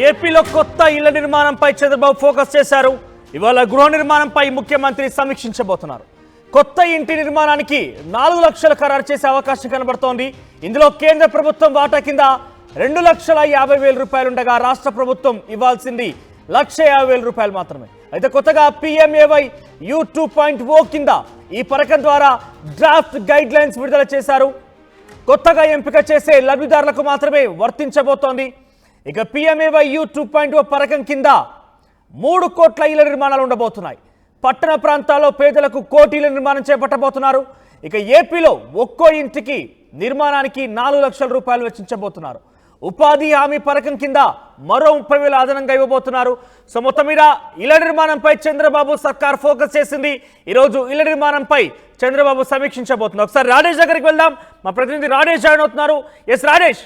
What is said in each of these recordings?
ఏపీలో కొత్త ఇళ్ల నిర్మాణంపై చంద్రబాబు ఫోకస్ చేశారు. ఇవాళ గృహ నిర్మాణంపై ముఖ్యమంత్రి సమీక్షించబోతున్నారు. కొత్త ఇంటి నిర్మాణానికి 4 లక్షలు ఖరారు చేసే అవకాశం కనబడుతోంది. ఇందులో కేంద్ర ప్రభుత్వం వాటా కింద 2,50,000 రూపాయలు ఉండగా రాష్ట్ర ప్రభుత్వం ఇవ్వాల్సింది 1,50,000 రూపాయలు మాత్రమే. అయితే కొత్తగా PMAY U 2.0 కింద ఈ పథకం ద్వారా డ్రాఫ్ట్ గైడ్ లైన్స్ విడుదల చేశారు. కొత్తగా ఎంపిక చేసే లబ్ధిదారులకు మాత్రమే వర్తించబోతోంది. ఇక PMAY U 2.0 పథకం కింద 3 కోట్ల ఇళ్ల నిర్మాణాలు ఉండబోతున్నాయి. పట్టణ ప్రాంతాల్లో పేదలకు కోటి ఇళ్ల నిర్మాణం చేపట్టబోతున్నారు. ఇక ఏపీలో ఒక్కో ఇంటికి నిర్మాణానికి 4 లక్షల రూపాయలు వెచ్చించబోతున్నారు. ఉపాధి హామీ పథకం కింద మరో 30,000 అదనంగా ఇవ్వబోతున్నారు. సో మొత్తం మీద ఇళ్ల నిర్మాణంపై చంద్రబాబు సర్కార్ ఫోకస్ చేసింది. ఈరోజు ఇళ్ల నిర్మాణంపై చంద్రబాబు సమీక్షించబోతున్నారు. ఒకసారి రాజేష్ దగ్గరికి వెళ్దాం. మా ప్రతినిధి రాజేష్ జాయిన్ అవుతున్నారు. ఎస్ రాజేష్,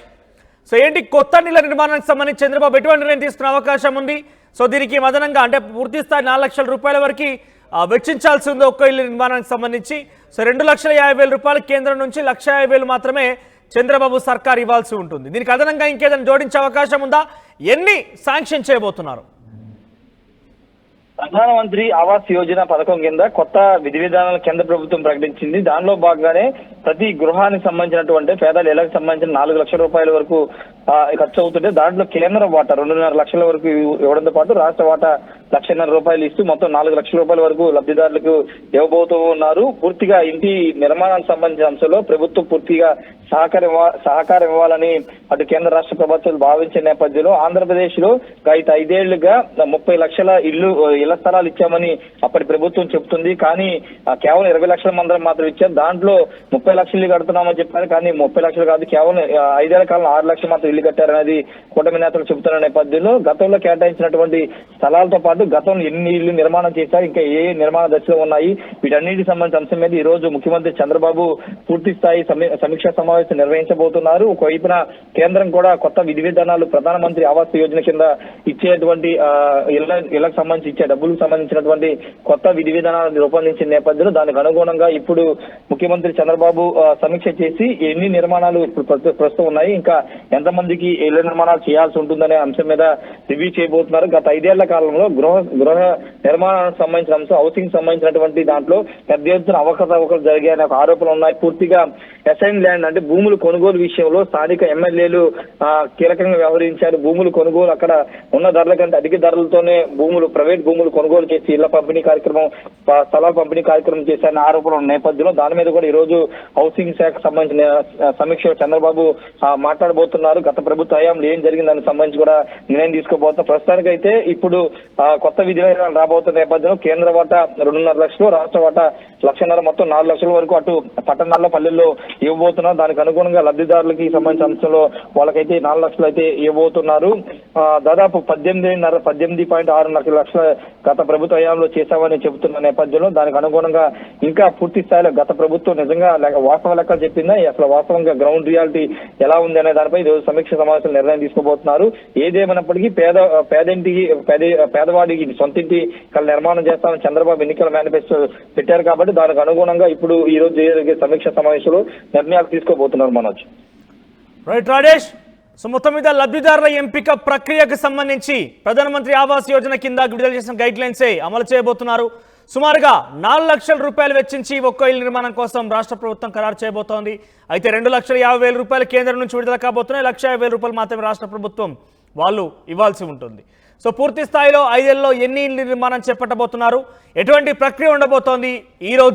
సో ఏంటి కొత్త ఇళ్ల నిర్మాణానికి సంబంధించి చంద్రబాబు ఎటువంటి నిర్ణయం తీసుకునే అవకాశం ఉంది? సో దీనికి అదనంగా అంటే పూర్తి స్థాయి 4 లక్షల రూపాయల వరకు వెచ్చించాల్సి ఉంది ఒక్క ఇళ్ల నిర్మాణానికి సంబంధించి. సో 2,50,000 రూపాయలు కేంద్రం నుంచి 1,50,000 మాత్రమే చంద్రబాబు సర్కార్ ఇవ్వాల్సి ఉంటుంది. దీనికి అదనంగా ఇంకేదైనా జోడించే అవకాశం ఉందా? ఎన్ని శాంక్షన్ చేయబోతున్నారు? ప్రధానమంత్రి ఆవాస్ యోజన పథకం కింద కొత్త విధి విధానాలు కేంద్ర ప్రభుత్వం ప్రకటించింది. దానిలో భాగంగానే ప్రతి గృహానికి సంబంధించినటువంటి పేదల ఇళ్లకు సంబంధించిన 4 లక్షల రూపాయల వరకు ఖర్చు అవుతుంటే దాంట్లో కేంద్ర వాటా 2.5 లక్షల వరకు ఇవ్వడంతో పాటు రాష్ట్ర వాటా 1,50,000 రూపాయలు ఇస్తూ మొత్తం 4 లక్షల రూపాయల వరకు లబ్ధిదారులకు ఇవ్వబోతూ ఉన్నారు. పూర్తిగా ఇంటి నిర్మాణానికి సంబంధించిన అంశంలో ప్రభుత్వం పూర్తిగా సహకారం ఇవ్వాలని అటు కేంద్ర రాష్ట్ర ప్రభుత్వాలు భావించే నేపథ్యంలో ఆంధ్రప్రదేశ్ లో గత 5 ఏళ్లుగా 30 లక్షల ఇళ్ల స్థలాలు ఇచ్చామని అప్పటి ప్రభుత్వం చెప్తుంది. కానీ కేవలం 20 లక్షల మంది మాత్రం ఇచ్చారు. దాంట్లో 30 లక్షలు ఇల్లు కడుతున్నామని చెప్పారు. కానీ 30 లక్షలు కాదు, కేవలం 5 ఏళ్ల కాలంలో 6 లక్షలు మాత్రం ఇల్లు కట్టారనేది కూటమి నేతలు చెబుతున్న నేపథ్యంలో గతంలో కేటాయించినటువంటి స్థలాలతో పాటు గతంలో ఎన్ని ఇళ్లు నిర్మాణం చేశారు, ఇంకా ఏ నిర్మాణ దశలో ఉన్నాయి, వీటన్నిటికి సంబంధించిన అంశం మీద ఈ రోజు ముఖ్యమంత్రి చంద్రబాబు పూర్తి స్థాయి సమీక్షా సమావేశం నిర్వహించబోతున్నారు. ఒకవైపున కేంద్రం కూడా కొత్త విధి విధానాలు ప్రధానమంత్రి ఆవాస్ యోజన కింద ఇచ్చేటువంటి ఇళ్లకు సంబంధించి ఇచ్చే డబ్బులకు సంబంధించినటువంటి కొత్త విధి విధానాలను రూపొందించిన నేపథ్యంలో దానికి అనుగుణంగా ఇప్పుడు ముఖ్యమంత్రి చంద్రబాబు సమీక్ష చేసి ఎన్ని నిర్మాణాలు ఇప్పుడు ప్రస్తుతం ఉన్నాయి, ఇంకా ఎంతమందికి ఇళ్ల నిర్మాణాలు చేయాల్సి ఉంటుందనే అంశం మీద రివ్యూ చేయబోతున్నారు. గత 5 ఏళ్ల కాలంలో గృహ నిర్మాణానికి సంబంధించిన అంశం, హౌసింగ్ సంబంధించినటువంటి దాంట్లో పెద్ద ఎత్తున అవకతవకలు జరిగాయనే ఒక ఆరోపణలు ఉన్నాయి. పూర్తిగా అసైన్ ల్యాండ్ అంటే భూములు కొనుగోలు విషయంలో స్థానిక ఎమ్మెల్యేలు కీలకంగా వ్యవహరించారు. భూములు కొనుగోలు అక్కడ ఉన్న ధరల కంటే అధిక ధరలతోనే ప్రైవేట్ భూములు కొనుగోలు చేసి ఇళ్ల పంపిణీ కార్యక్రమం, స్థలాల పంపిణీ కార్యక్రమం చేశారన్న ఆరోపణల నేపథ్యంలో దాని మీద కూడా ఈ రోజు హౌసింగ్ శాఖకు సంబంధించిన సమీక్ష చంద్రబాబు మాట్లాడబోతున్నారు. గత ప్రభుత్వ హయాంలో ఏం జరిగింది దానికి సంబంధించి కూడా నిర్ణయం తీసుకోబోతున్నారు. ప్రస్తుతానికైతే ఇప్పుడు కొత్త విధి విధానాలు రాబోతున్న నేపథ్యంలో కేంద్ర వాటా 2.5 లక్షలు, రాష్ట్ర వాటా 1,50,000 మొత్తం 4 లక్షల వరకు అటు పట్టణాల్లో పల్లెల్లో ఇవ్వబోతున్నారు. దానికి అనుగుణంగా లబ్ధిదారులకి సంబంధించిన అంశంలో వాళ్ళకైతే 4 లక్షలు అయితే ఇవ్వబోతున్నారు. దాదాపు 18.6 లక్షల గత ప్రభుత్వ హయాంలో చేశామని చెబుతున్న నేపథ్యంలో దానికి అనుగుణంగా ఇంకా పూర్తి స్థాయిలో గత ప్రభుత్వం నిజంగా వాస్తవ లెక్కలు చెప్పిందా, అసలు వాస్తవంగా గ్రౌండ్ రియాలిటీ ఎలా ఉంది అనే దానిపై ఈరోజు సమీక్ష సమావేశంలో నిర్ణయం తీసుకోబోతున్నారు. ఏదేమైనప్పటికీ పేదవాడికి సొంతింటి నిర్మాణం చేస్తామని చంద్రబాబు ఎన్నికల మేనిఫెస్టో పెట్టారు. కాబట్టి దానికి అనుగుణంగా ఇప్పుడు ఈ రోజు జరిగే సమీక్ష సమావేశంలో నిర్ణయాలు తీసుకోబోతున్నారు. మనోజ్. రైట్ రాజేష్, సో మొత్తం మీద లబ్ధిదారుల ఎంపిక ప్రక్రియకు సంబంధించి ప్రధానమంత్రి ఆవాస్ యోజన కింద విడుదల చేసిన గైడ్ లైన్సే అమలు చేయబోతున్నారు. సుమారుగా 4 లక్షల రూపాయలు వెచ్చించి ఒక్కో ఇళ్ల నిర్మాణం కోసం రాష్ట్ర ప్రభుత్వం ఖరారు చేయబోతోంది. అయితే 2,50,000 రూపాయలు కేంద్రం నుంచి విడుదల కాబోతున్నాయి. 1,50,000 రూపాయలు మాత్రమే రాష్ట్ర ప్రభుత్వం వాళ్ళు ఇవ్వాల్సి ఉంటుంది. సో పూర్తి స్థాయిలో 5 ఏళ్లలో ఎన్ని ఇళ్ల నిర్మాణం చేపట్టబోతున్నారు, ఎటువంటి ప్రక్రియ ఉండబోతోంది, ఈ రోజు